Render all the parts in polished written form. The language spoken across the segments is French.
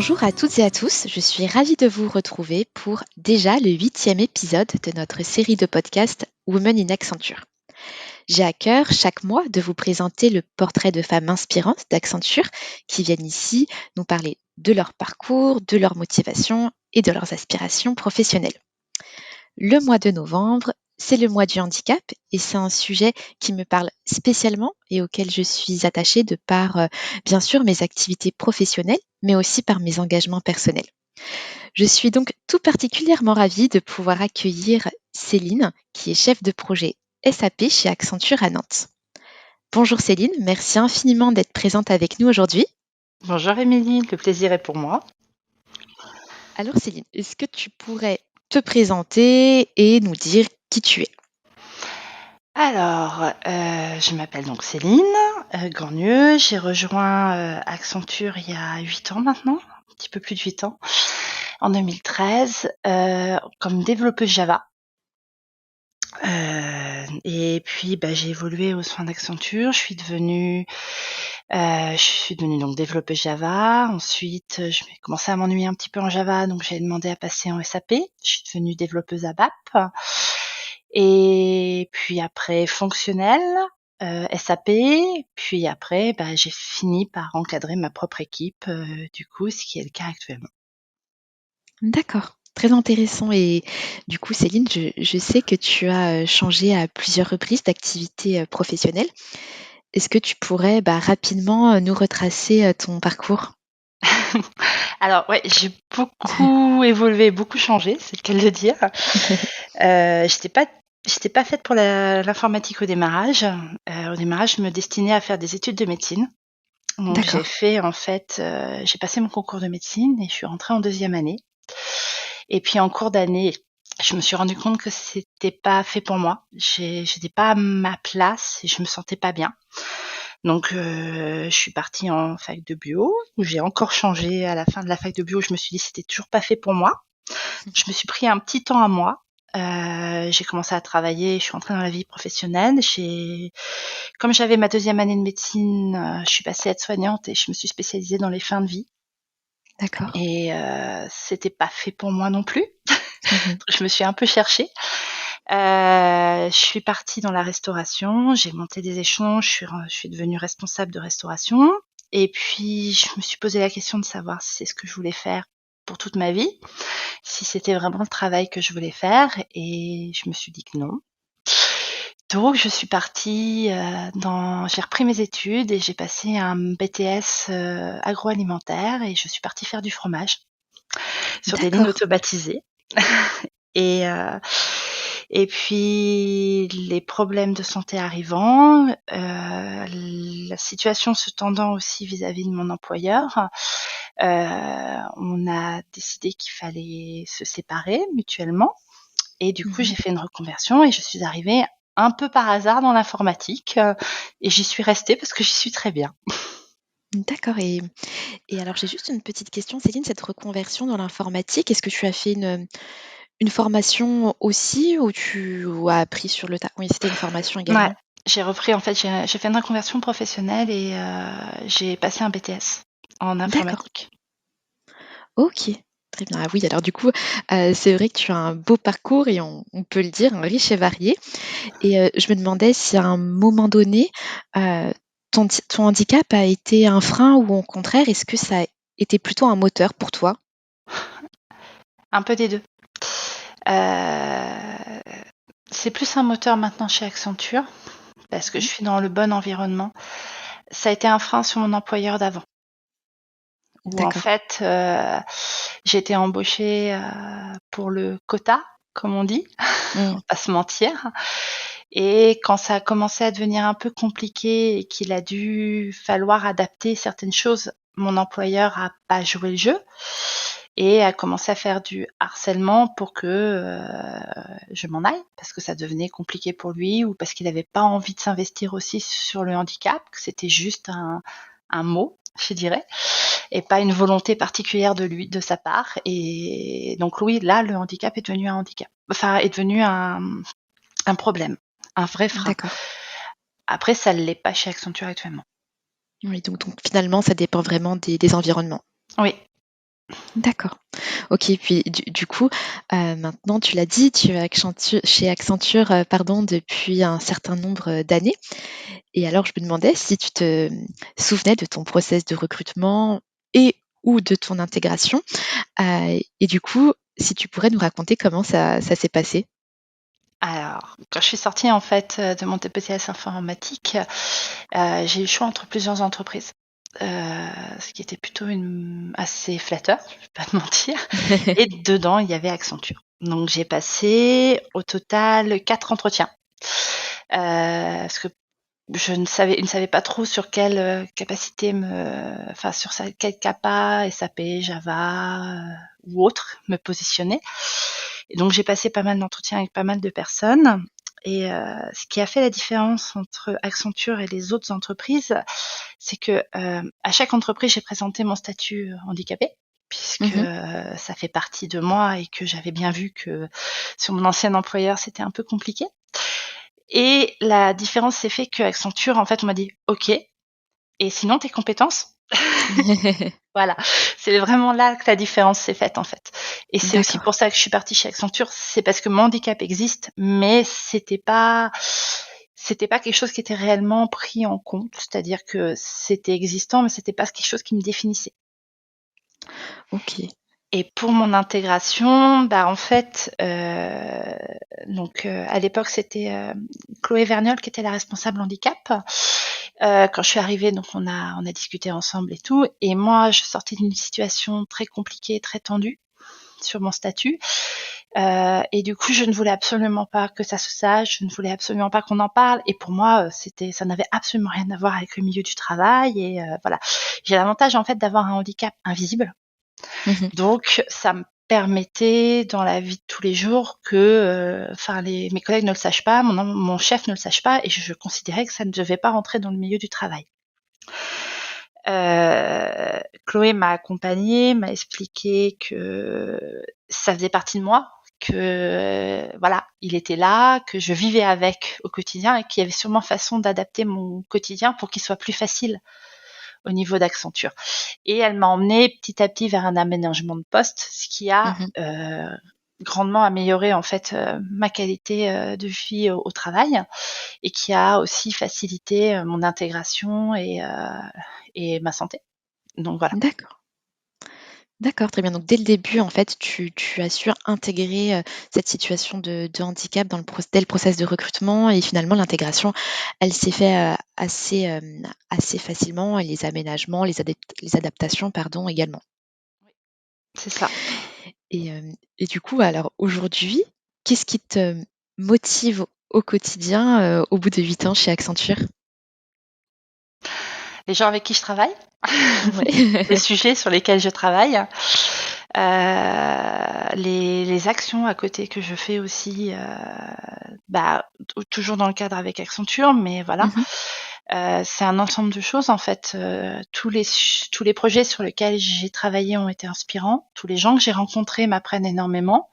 Bonjour à toutes et à tous, je suis ravie de vous retrouver pour déjà le 8e épisode de notre série de podcasts Women in Accenture. J'ai à cœur chaque mois de vous présenter le portrait de femmes inspirantes d'Accenture qui viennent ici nous parler de leur parcours, de leur motivation et de leurs aspirations professionnelles. Le mois de novembre, c'est le mois du handicap et c'est un sujet qui me parle spécialement et auquel je suis attachée de par, bien sûr, mes activités professionnelles, mais aussi par mes engagements personnels. Je suis donc tout particulièrement ravie de pouvoir accueillir Céline, qui est chef de projet SAP chez Accenture à Nantes. Bonjour Céline, merci infiniment d'être présente avec nous aujourd'hui. Bonjour Émilie, le plaisir est pour moi. Alors Céline, est-ce que tu pourrais te présenter et nous dire qui tu es? Alors, je m'appelle donc Céline Gornieu. J'ai rejoint Accenture il y a 8 ans maintenant, un petit peu plus de 8 ans, en 2013, comme développeuse Java. Et puis, j'ai évolué au sein d'Accenture. Je suis devenue donc développeuse Java. Ensuite, j'ai commencé à m'ennuyer un petit peu en Java, donc j'ai demandé à passer en SAP. Je suis devenue développeuse ABAP. Et puis après fonctionnelle, SAP. Puis après, j'ai fini par encadrer ma propre équipe, du coup, ce qui est le cas actuellement. D'accord, très intéressant et du coup Céline, je sais que tu as, changé à plusieurs reprises d'activité, professionnelle. Est-ce que tu pourrais, rapidement, nous retracer, ton parcours? Alors ouais, j'ai beaucoup évolué, beaucoup changé, c'est le cas de le dire. J'étais pas faite pour l'informatique au démarrage. Au démarrage, je me destinais à faire des études de médecine. Donc j'ai D'accord. fait en fait, j'ai passé mon concours de médecine et je suis rentrée en deuxième année. Et puis en cours d'année, je me suis rendu compte que c'était pas fait pour moi. J'étais pas à ma place et je me sentais pas bien. Donc je suis partie en fac de bio, où j'ai encore changé à la fin de la fac de bio. Je me suis dit: «C'était toujours pas fait pour moi». Je me suis pris un petit temps à moi. J'ai commencé à travailler, je suis rentrée dans la vie professionnelle. Comme j'avais ma deuxième année de médecine, je suis passée aide-soignante et je me suis spécialisée dans les fins de vie D'accord. et c'était pas fait pour moi non plus. Mmh. Je me suis un peu cherchée. Je suis partie dans la restauration, j'ai monté des échelons, je suis devenue responsable de restauration et puis je me suis posé la question de savoir si c'est ce que je voulais faire pour toute ma vie, si c'était vraiment le travail que je voulais faire et je me suis dit que non. Donc je suis partie, j'ai repris mes études et j'ai passé un BTS, agroalimentaire et je suis partie faire du fromage sur des lignes D'accord. automatisées. Et et puis les problèmes de santé arrivant, la situation se tendant aussi vis-à-vis de mon employeur, on a décidé qu'il fallait se séparer mutuellement et du coup, Mmh. j'ai fait une reconversion et je suis arrivée un peu par hasard dans l'informatique, et j'y suis restée parce que j'y suis très bien. D'accord et alors j'ai juste une petite question Céline, cette reconversion dans l'informatique, est-ce que tu as fait une formation aussi ou as appris sur le tas? Oui, c'était une formation Ouais, également? j'ai repris en fait, j'ai fait une reconversion professionnelle et j'ai passé un BTS en D'accord. informatique. OK, très bien. Ah oui, alors du coup, c'est vrai que tu as un beau parcours et on peut le dire, hein, riche et varié et je me demandais si à un moment donné, heu, ton handicap a été un frein ou au contraire, est-ce que ça a été plutôt un moteur pour toi? Un peu des 2. Heu, c'est plus un moteur maintenant chez Accenture parce que je Mmh. suis dans le bon environnement. Ça a été un frein sur mon employeur d'avant où en D'accord. fait, j'ai été embauchée, pour le quota, comme on dit, on Mmh. va pas se mentir. Et quand ça a commencé à devenir un peu compliqué et qu'il a dû falloir adapter certaines choses, mon employeur a pas joué le jeu et a commencé à faire du harcèlement pour que, je m'en aille parce que ça devenait compliqué pour lui ou parce qu'il avait pas envie de s'investir aussi sur le handicap, que c'était juste un mot, je dirais, et pas une volonté particulière de sa part et donc oui, là, le handicap est devenu un handicap. Enfin, est devenu un problème, un vrai frein. D'accord. Après, ça ne l'est pas chez Accenture actuellement. Oui, donc finalement, ça dépend vraiment des environnements. Oui, D'accord. OK, puis du coup, maintenant tu l'as dit, tu es chez Accenture, pardon, depuis un certain nombre, d'années et alors je me demandais si tu te souvenais de ton process de recrutement et ou de ton intégration, et du coup, si tu pourrais nous raconter comment ça s'est passé? Alors, quand je suis sortie en fait, de mon TPCS informatique, j'ai eu le choix entre plusieurs entreprises, ce qui était plutôt assez flatteur, je vais pas te mentir et dedans, il y avait Accenture. Donc j'ai passé au total 4 entretiens, parce que ils ne savaient pas trop sur quelle, capacité enfin sur quelle capa, SAP, Java, ou autre, me positionner et donc j'ai passé pas mal d'entretiens avec pas mal de personnes et ce qui a fait la différence entre Accenture et les autres entreprises, c'est que, à chaque entreprise, j'ai présenté mon statut handicapé puisque, Mmh. ça fait partie de moi et que j'avais bien vu que sur mon ancien employeur, c'était un peu compliqué et la différence s'est fait qu'Accenture, en fait, on m'a dit: «OK, et sinon tes compétences?» Voilà, c'est vraiment là que la différence s'est faite, en fait et c'est aussi D'accord. pour ça que je suis partie chez Accenture, c'est parce que mon handicap existe, mais c'était pas quelque chose qui était réellement pris en compte. C'est-à-dire que c'était existant, mais c'était pas quelque chose qui me définissait. OK. Et pour mon intégration, bah, en fait, à l'époque, c'était, Chloé Vergnol qui était la responsable handicap. Quand je suis arrivée, donc on a discuté ensemble et tout et moi, je sortais d'une situation très compliquée, très tendue sur mon statut, et du coup, je ne voulais absolument pas que ça se sache, je ne voulais absolument pas qu'on en parle et pour moi, ça n'avait absolument rien à voir avec le milieu du travail et voilà. J'ai l'avantage, en fait, d'avoir un handicap invisible Mmh. donc ça me permettait dans la vie de tous les jours que, enfin mes collègues ne le sachent pas, mon chef ne le sache pas et je considérais que ça ne devait pas rentrer dans le milieu du travail. Chloé m'a accompagnée, m'a expliqué que ça faisait partie de moi, que, voilà, il était là, que je vivais avec au quotidien et qu'il y avait sûrement façon d'adapter mon quotidien pour qu'il soit plus facile au niveau d'Accenture. Et elle m'a emmenée petit à petit vers un aménagement de poste, ce qui a Mmh. grandement amélioré en fait ma qualité de vie au travail et qui a aussi facilité mon intégration et ma santé. Donc voilà. D'accord. D'accord, très bien. Donc dès le début, en fait, tu as su intégrer, cette situation de handicap dans dès le process de recrutement et finalement l'intégration, elle s'est fait, assez facilement et les aménagements, les adaptations, pardon, également. C'est ça. Et du coup, alors aujourd'hui, qu'est-ce qui te motive au quotidien, au bout de 8 ans chez Accenture? Les gens avec qui je travaille, les Ouais. sujets sur lesquels je travaille, les actions à côté que je fais aussi, bah, toujours dans le cadre avec Accenture, mais voilà. Mmh. C'est un ensemble de choses en fait, tous les projets sur lesquels j'ai travaillé ont été inspirants. Tous les gens que j'ai rencontrés m'apprennent énormément.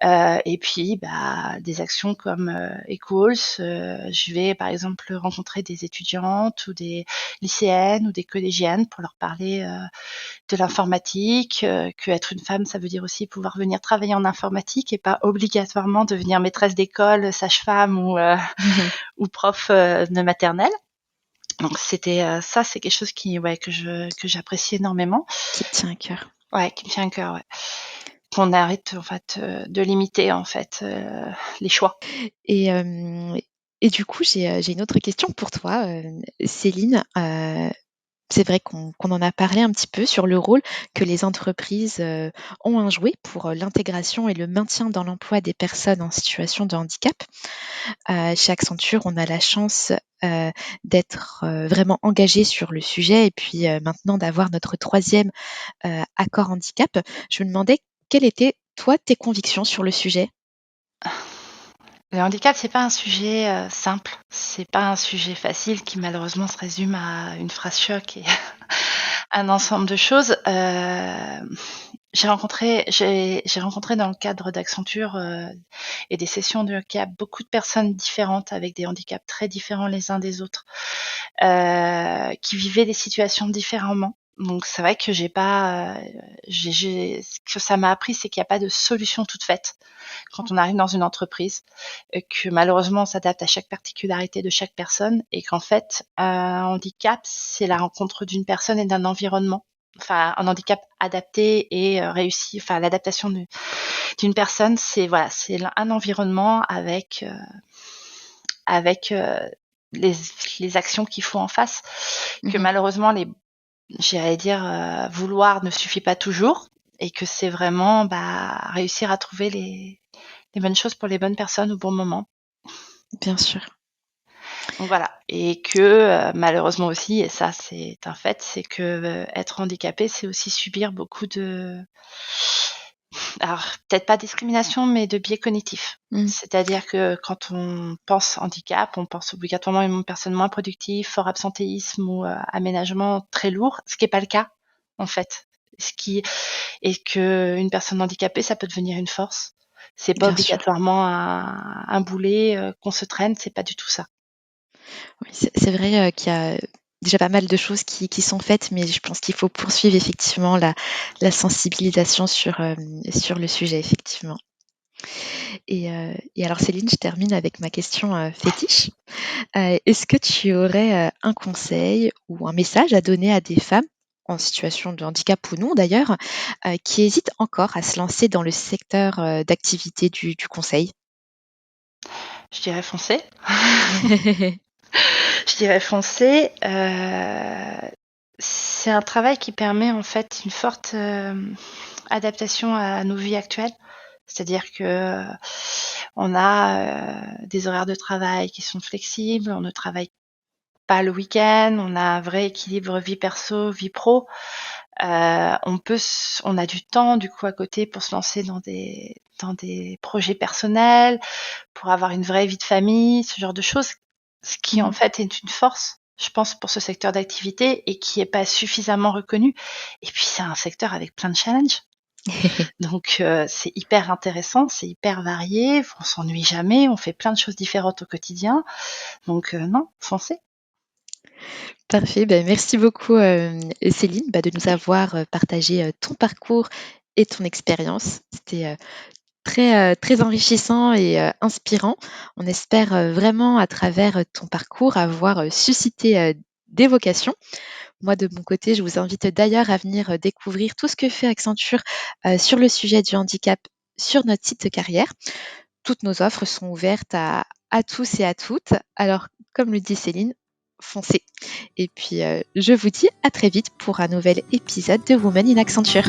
Et puis, bah, des actions comme, Equals, je vais par exemple rencontrer des étudiantes ou des lycéennes ou des collégiennes pour leur parler, de l'informatique, qu'être une femme, ça veut dire aussi pouvoir venir travailler en informatique et pas obligatoirement devenir maîtresse d'école, sage-femme ou prof, de maternelle. Donc c'était, ça, c'est quelque chose qui ouais, que j'apprécie énormément. Qui te tient à cœur. Ouais, qui me tient à cœur, ouais. Qu'on arrête en fait, de limiter en fait, les choix. Et hem et du coup, j'ai une autre question pour toi, Céline. C'est vrai qu'on en a parlé un petit peu sur le rôle que les entreprises, ont à jouer pour, l'intégration et le maintien dans l'emploi des personnes en situation de handicap. Chez Accenture, on a la chance, heu, d'être, vraiment engagé sur le sujet et puis, maintenant d'avoir notre troisième accord handicap. Je me demandais quelles étaient, toi, tes convictions sur le sujet? Le handicap, c'est pas un sujet, simple, c'est pas un sujet facile qui malheureusement se résume à une phrase choc et un ensemble de choses. J'ai rencontré dans le cadre d'Accenture, et des sessions de handicap beaucoup de personnes différentes avec des handicaps très différents les uns des autres, qui vivaient des situations différemment. Donc c'est vrai que j'ai pas, ce que ça m'a appris, c'est qu'il n'y a pas de solution toute faite quand on arrive dans une entreprise, que malheureusement on s'adapte à chaque particularité de chaque personne et qu'en fait, un handicap, c'est la rencontre d'une personne et d'un environnement. Enfin, un handicap adapté et réussi, enfin l'adaptation d'une personne, c'est voilà, c'est un environnement avec les, les actions qu'il faut en face, que Mmh. malheureusement j'allais dire, vouloir ne suffit pas toujours et que c'est vraiment, réussir à trouver les bonnes choses pour les bonnes personnes au bon moment. Bien sûr. Donc voilà et que, malheureusement aussi et ça c'est un fait, c'est que, être handicapé, c'est aussi subir beaucoup de alors peut-être pas discrimination, mais de biais cognitifs. Mmh. C'est-à-dire que quand on pense handicap, on pense obligatoirement à une personne moins productive, fort absentéisme ou, aménagement très lourd, ce qui est pas le cas, en fait. Ce qui Et qu'une personne handicapée, ça peut devenir une force. C'est pas Bien sûr. obligatoirement un boulet, qu'on se traîne, c'est pas du tout ça. Oui, c'est vrai, qu'il y a déjà pas mal de choses qui sont faites, mais je pense qu'il faut poursuivre effectivement la sensibilisation sur le sujet, effectivement. Et alors Céline, je termine avec ma question, fétiche. Est-ce que tu aurais, un conseil ou un message à donner à des femmes, en situation de handicap ou non d'ailleurs, qui hésitent encore à se lancer dans le secteur, d'activité du conseil? Je dirais foncer. Je dirais foncer, c'est un travail qui permet en fait une forte, adaptation à nos vies actuelles. C'est-à-dire que, on a, des horaires de travail qui sont flexibles, on ne travaille pas le week-end, on a un vrai équilibre vie perso, vie pro. On a du temps du coup à côté pour se lancer dans des projets personnels, pour avoir une vraie vie de famille, ce genre de choses. Ce qui en Mmh. fait est une force, je pense, pour ce secteur d'activité et qui est pas suffisamment reconnu. Et puis c'est un secteur avec plein de challenges. Donc c'est hyper intéressant, c'est hyper varié, on s'ennuie jamais, on fait plein de choses différentes au quotidien. Donc non, foncez. Parfait, ben, merci beaucoup, Céline, de nous avoir, partagé, ton parcours et ton expérience. C'était, très enrichissant et inspirant. On espère, vraiment à travers, ton parcours avoir, suscité, des vocations. Moi de mon côté, je vous invite d'ailleurs à venir, découvrir tout ce que fait Accenture, sur le sujet du handicap sur notre site carrière. Toutes nos offres sont ouvertes à tous et à toutes. Alors, comme le dit Céline, foncez. Et puis, je vous dis à très vite pour un nouvel épisode de Women in Accenture.